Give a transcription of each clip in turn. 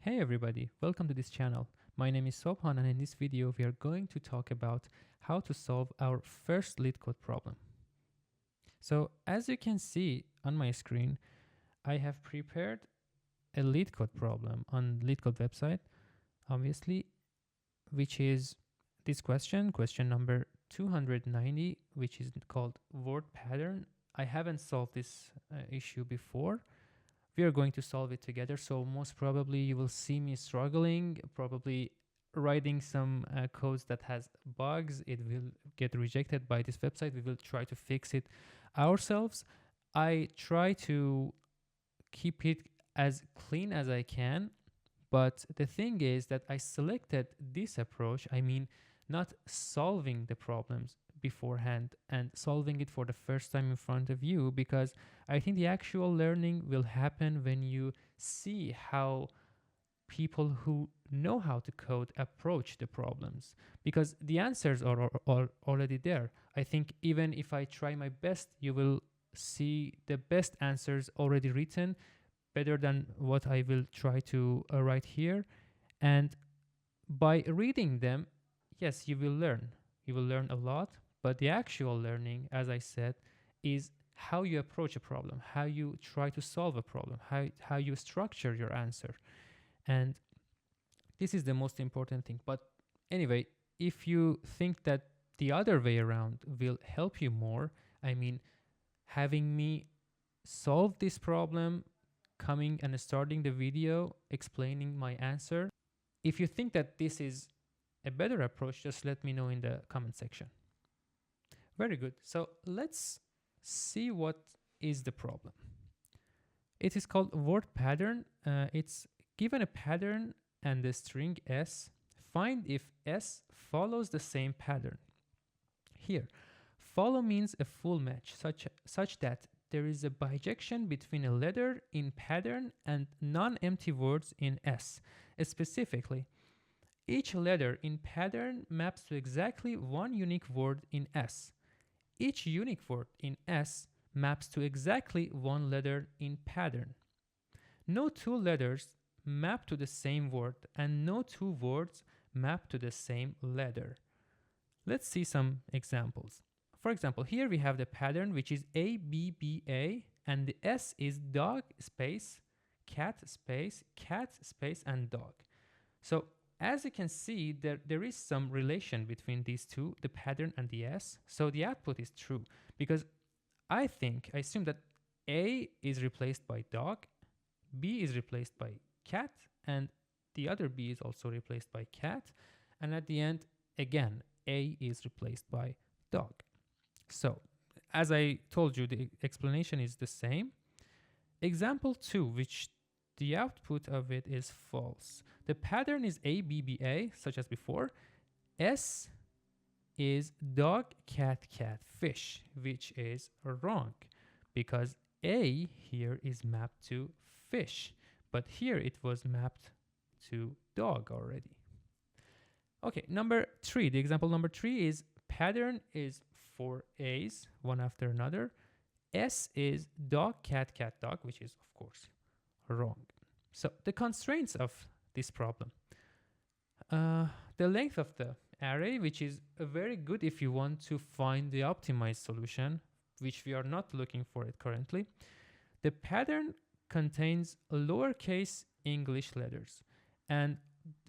Hey everybody, welcome to this channel. My name is Sobhan and in this video we are going to talk about how to solve our first leet code problem. So as you can see on my screen, I have prepared a leet code problem on leet code website, obviously, which is this question number 290, which is called word pattern. I haven't solved this issue before. We are going to solve it together. So most probably you will see me struggling, probably writing some codes that has bugs. It will get rejected by this website. We will try to fix it ourselves. I try to keep it as clean as I can. But the thing is that I selected this approach. I mean, not solving the problems beforehand and solving it for the first time in front of you, because I think the actual learning will happen when you see how people who know how to code approach the problems, because the answers are already there. I think even if I try my best, you will see the best answers already written, better than what I will try to write here. And by reading them, yes, you will learn. You will learn a lot, but the actual learning, as I said, is how you approach a problem, how you try to solve a problem, how you structure your answer. And this is the most important thing. But anyway, if you think that the other way around will help you more, I mean, having me solve this problem, coming and starting the video, explaining my answer, if you think that this is a better approach, just let me know in the comment section. Very good. So let's see what is the problem. It is called word pattern. It's given a pattern and the string s. Find if s follows the same pattern. Here, follow means a full match, such that there is a bijection between a letter in pattern and non-empty words in s. Specifically, each letter in pattern maps to exactly one unique word in s. Each unique word in s maps to exactly one letter in pattern. No two letters map to the same word and no two words map to the same letter. Let's see some examples. For example, here we have the pattern, which is ABBA, and the S is dog space, cat space, and dog. So as you can see, there is some relation between these two, the pattern and the S. So the output is true, because I assume that A is replaced by dog, B is replaced by cat, and the other B is also replaced by cat. And at the end, again, A is replaced by dog. So as I told you, the explanation is the same. Example 2, which the output of it is false. The pattern is ABBA, such as before. S is dog, cat, fish, which is wrong, because A here is mapped to fish, but here it was mapped to dog already. Okay, number 3, the example number 3 is pattern is 4 A's, one after another. S is dog, cat, dog, which is of course wrong. So the constraints of this problem. The length of the array, which is very good if you want to find the optimized solution, which we are not looking for it currently. The pattern contains lowercase English letters, and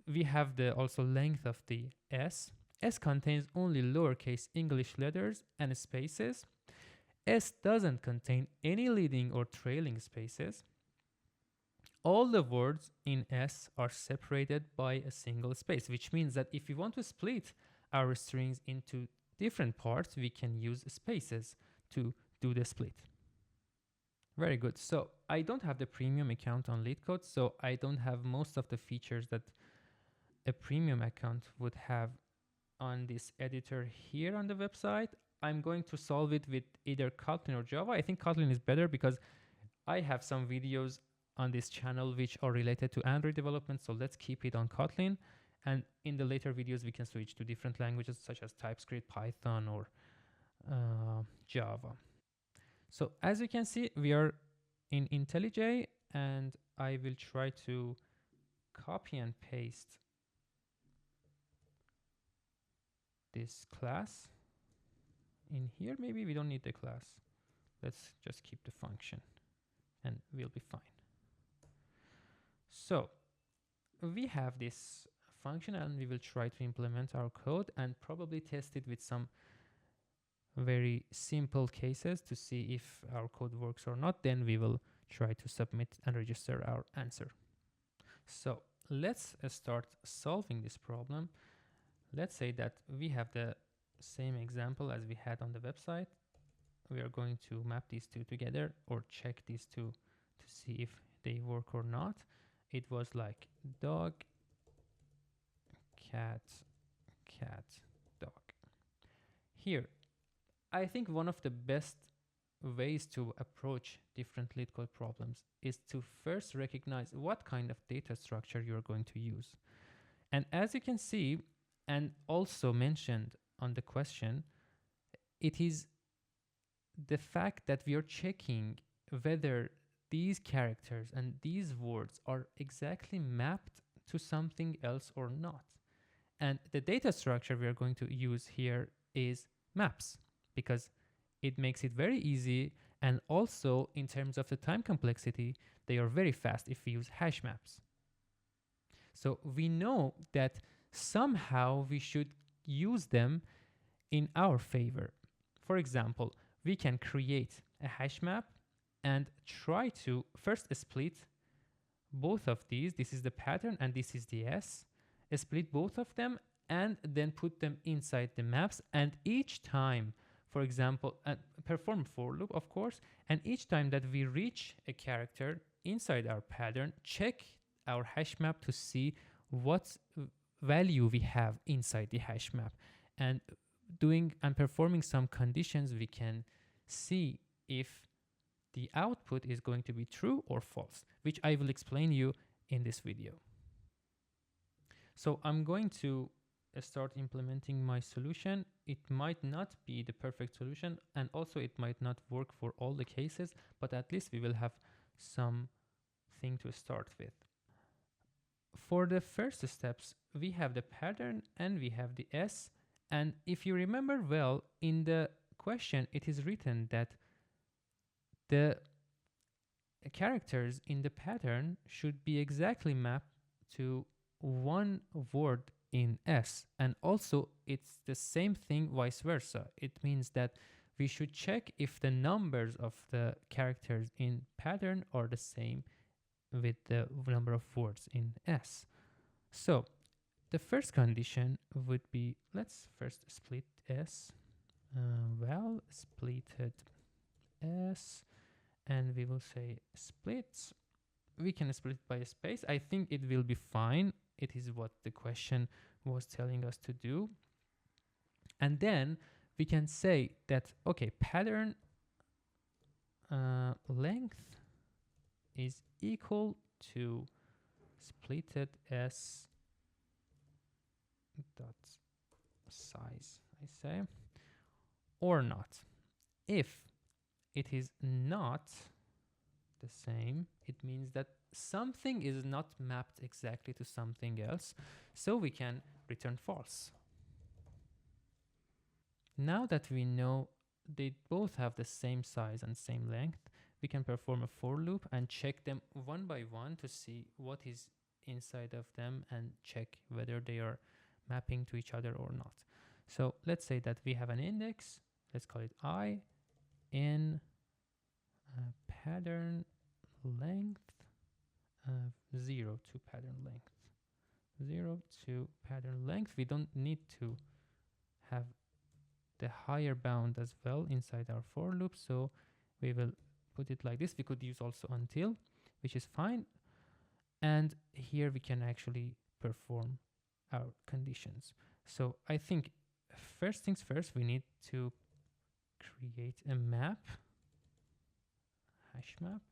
we have the also length of the S. S contains only lowercase English letters and spaces. S doesn't contain any leading or trailing spaces. All the words in S are separated by a single space, which means that if we want to split our strings into different parts, we can use spaces to do the split. Very good. So I don't have the premium account on LeetCode, so I don't have most of the features that a premium account would have on this editor here on the website. I'm going to solve it with either Kotlin or Java. I think Kotlin is better because I have some videos on this channel which are related to Android development, so let's keep it on Kotlin. And in the later videos, we can switch to different languages such as TypeScript, Python, or Java. So as you can see, we are in IntelliJ, and I will try to copy and paste this class in here. Maybe we don't need the class. Let's just keep the function and we'll be fine. So we have this function and we will try to implement our code and probably test it with some very simple cases to see if our code works or not. Then we will try to submit and register our answer. So let's start solving this problem. Let's say that we have the same example as we had on the website. We are going to map these two together or check these two to see if they work or not. It was like dog, cat, cat, dog. Here, I think one of the best ways to approach different leet code problems is to first recognize what kind of data structure you're going to use. And as you can see, and also mentioned on the question, it is the fact that we are checking whether these characters and these words are exactly mapped to something else or not. And the data structure we are going to use here is maps, because it makes it very easy, and also in terms of the time complexity, they are very fast if we use hash maps. So we know that somehow we should use them in our favor. For example, we can create a hash map and try to first split both of these. This is the pattern and this is the S. Split both of them and then put them inside the maps, and each time, for example, perform for loop, of course, and each time that we reach a character inside our pattern, check our hash map to see what value we have inside the hash map. And doing and performing some conditions, we can see if the output is going to be true or false, which I will explain you in this video. So I'm going to start implementing my solution. It might not be the perfect solution, and also it might not work for all the cases, but at least we will have something to start with. For the first steps, we have the pattern and we have the S. And if you remember well, in the question, it is written that the characters in the pattern should be exactly mapped to one word in S. And also it's the same thing vice versa. It means that we should check if the numbers of the characters in pattern are the same with the number of words in S. So the first condition would be, let's first split S. Well, splitted S, and we will say splits. We can split by a space. I think it will be fine. It is what the question was telling us to do. And then we can say that, okay, pattern length is equal to splitted S dot size, I say, or not. If it is not the same, it means that something is not mapped exactly to something else, so we can return false. Now that we know they both have the same size and same length, we can perform a for loop and check them one by one to see what is inside of them and check whether they are mapping to each other or not. So let's say that we have an index, let's call it I, in pattern length 0 to pattern length. 0 to pattern length. We don't need to have the higher bound as well inside our for loop, so we will put it like this. We could use also until, which is fine. And here we can actually perform our conditions. So I think first things first, we need to create a map, hash map.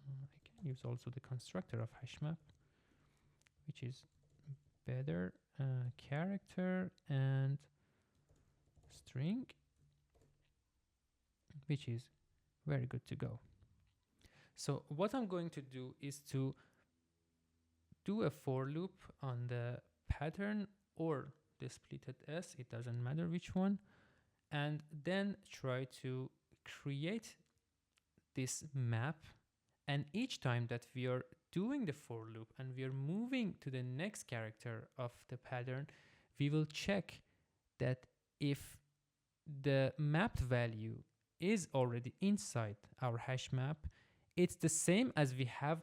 I can use also the constructor of hash map, which is better. Character and string, which is very good to go. So what I'm going to do is to do a for loop on the pattern or the splitted S, it doesn't matter which one, and then try to create this map. And each time that we are doing the for loop and we are moving to the next character of the pattern, we will check that if the mapped value is already inside our hash map, it's the same as we have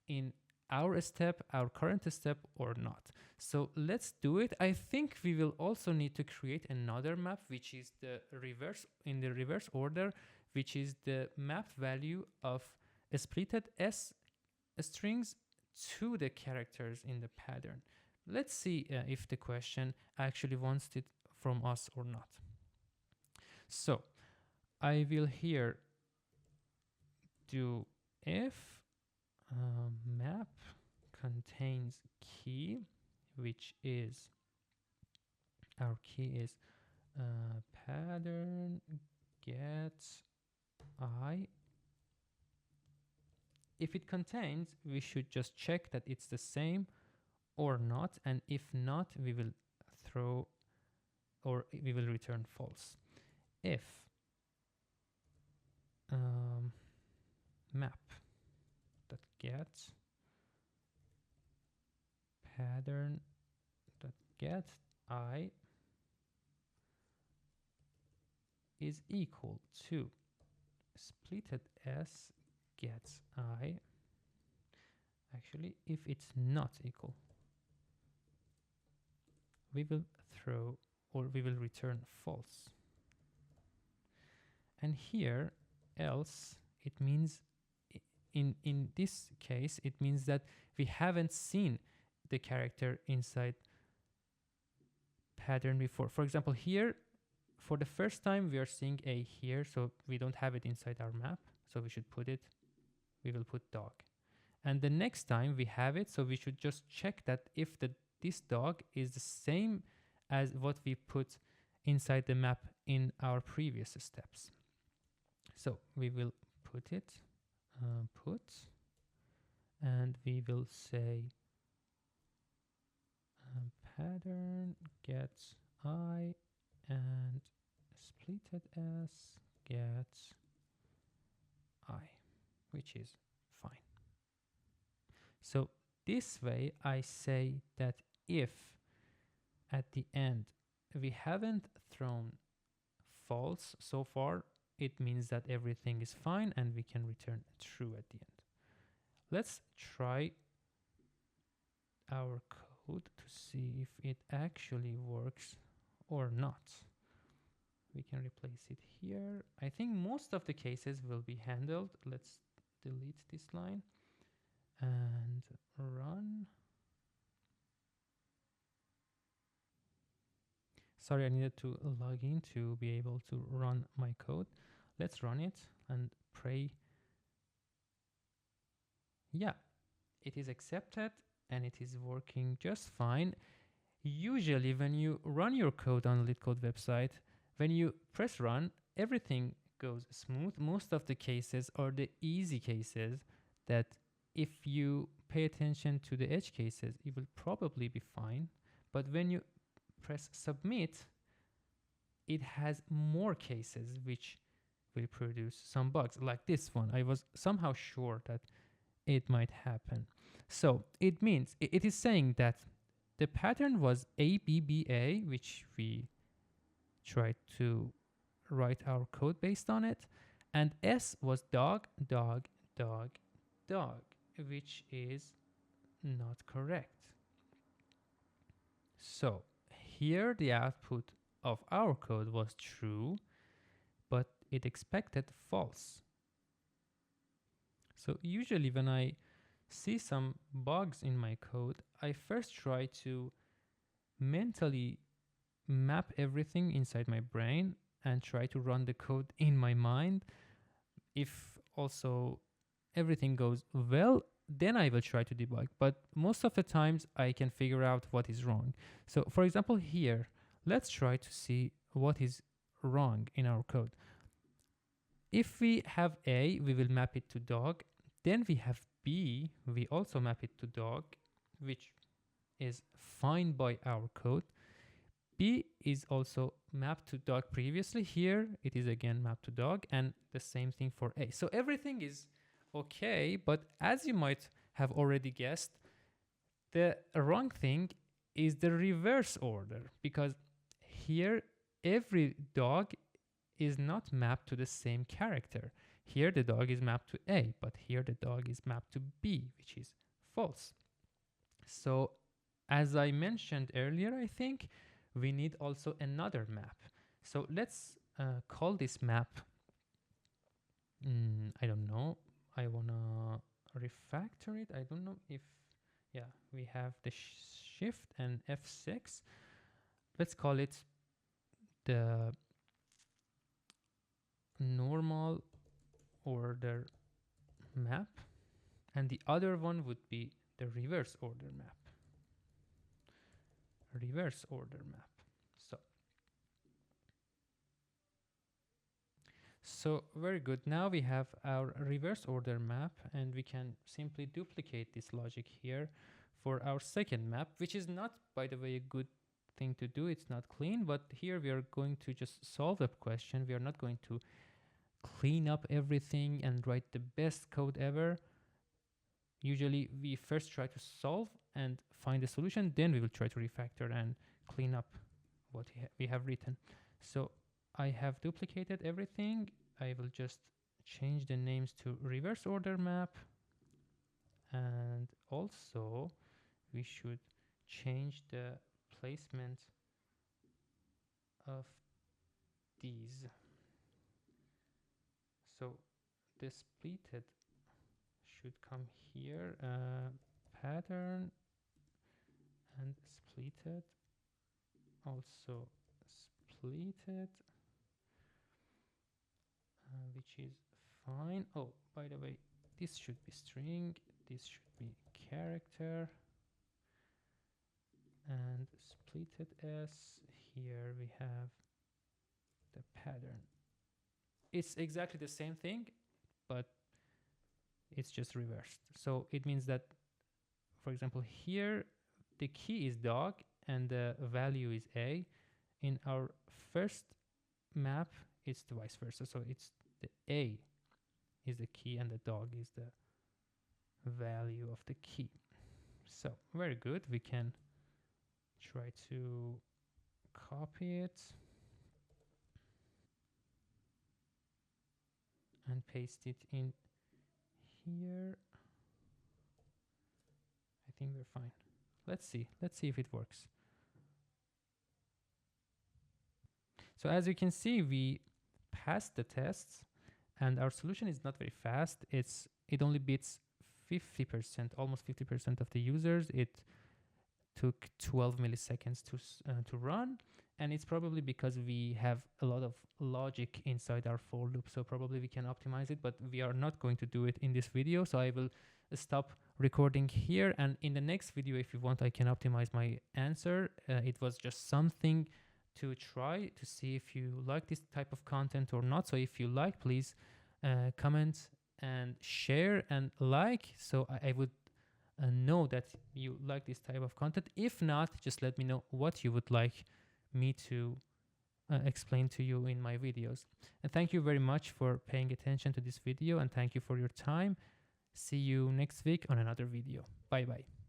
in our step, our current step, or not. So let's do it. I think we will also need to create another map, which is the reverse, in the reverse order, which is the mapped value of a splitted S strings to the characters in the pattern. Let's see if the question actually wants it from us or not. So I will here do if map contains key, which is our key is pattern get I. If it contains, we should just check that it's the same or not, and if not, we will throw or we will return false. If map that get pattern that get I is equal to splitted S gets I. Actually, if it's not equal, we will throw or we will return false. And here else, it means in this case, it means that we haven't seen the character inside pattern before. For example, here, for the first time, we are seeing A here, so we don't have it inside our map. So we should put it, we will put dog. And the next time we have it, so we should just check that if this dog is the same as what we put inside the map in our previous steps. So we will put it, and we will say pattern gets I and splitted S gets I, which is fine. So this way I say that if at the end we haven't thrown false so far, it means that everything is fine and we can return true at the end. Let's try our code to see if it actually works or not. We can replace it here. I think most of the cases will be handled. Let's delete this line and run. Sorry, I needed to log in to be able to run my code. Let's run it and pray. Yeah, it is accepted and it is working just fine. Usually when you run your code on LeetCode website, when you press run, everything goes smooth. Most of the cases are the easy cases that if you pay attention to the edge cases, it will probably be fine. But when you press submit, it has more cases which will produce some bugs, like this one. I was somehow sure that it might happen. So it means, it is saying that the pattern was ABBA, which we tried to write our code based on it, and S was dog, dog, dog, dog, which is not correct. So here the output of our code was true, but it expected false. So usually when I see some bugs in my code, I first try to mentally map everything inside my brain and try to run the code in my mind. If also everything goes well, then I will try to debug. But most of the times I can figure out what is wrong. So for example here, let's try to see what is wrong in our code. If we have A, we will map it to dog. Then we have B, we also map it to dog. which is fine by our code. B is also mapped to dog previously. Here it is again mapped to dog, and the same thing for A. So everything is okay, but as you might have already guessed, the wrong thing is the reverse order, because here every dog is not mapped to the same character. Here the dog is mapped to A, but here the dog is mapped to B, which is false. So as I mentioned earlier, I think we need also another map. So let's call this map, I don't know, I wanna refactor it. I don't know if, yeah, we have the shift and F6. Let's call it the normal order map, and the other one would be the reverse order map. Reverse order map. So very good. Now we have our reverse order map, and we can simply duplicate this logic here for our second map, which is not, by the way, a good thing to do. It's not clean, but here we are going to just solve the question. We are not going to clean up everything and write the best code ever. Usually we first try to solve and find a solution, then we will try to refactor and clean up what we have written. So I have duplicated everything. I will just change the names to reverse order map, and also we should change the placement of these. So the splitted should come here, pattern and splitted, also splitted, which is fine. Oh, by the way, this should be string, this should be character, and splitted s. Here we have the pattern. It's exactly the same thing, but it's just reversed. So it means that, for example, here the key is dog and the value is A. In our first map, it's the vice versa. So it's the A is the key and the dog is the value of the key. So very good. We can try to copy it and paste it in here. I think we're fine. Let's see if it works. So as you can see, we passed the tests, and our solution is not very fast. It only beats 50%, almost 50% of the users. It took 12 milliseconds to run, and it's probably because we have a lot of logic inside our for loop. So probably we can optimize it, but we are not going to do it in this video. So I will stop recording here, and in the next video, if you want, I can optimize my answer. It was just something to try to see if you like this type of content or not. So if you like, please comment and share and like, so I would know that you like this type of content. If not, just let me know what you would like me to explain to you in my videos. And thank you very much for paying attention to this video, and thank you for your time. See you next week on another video. Bye bye.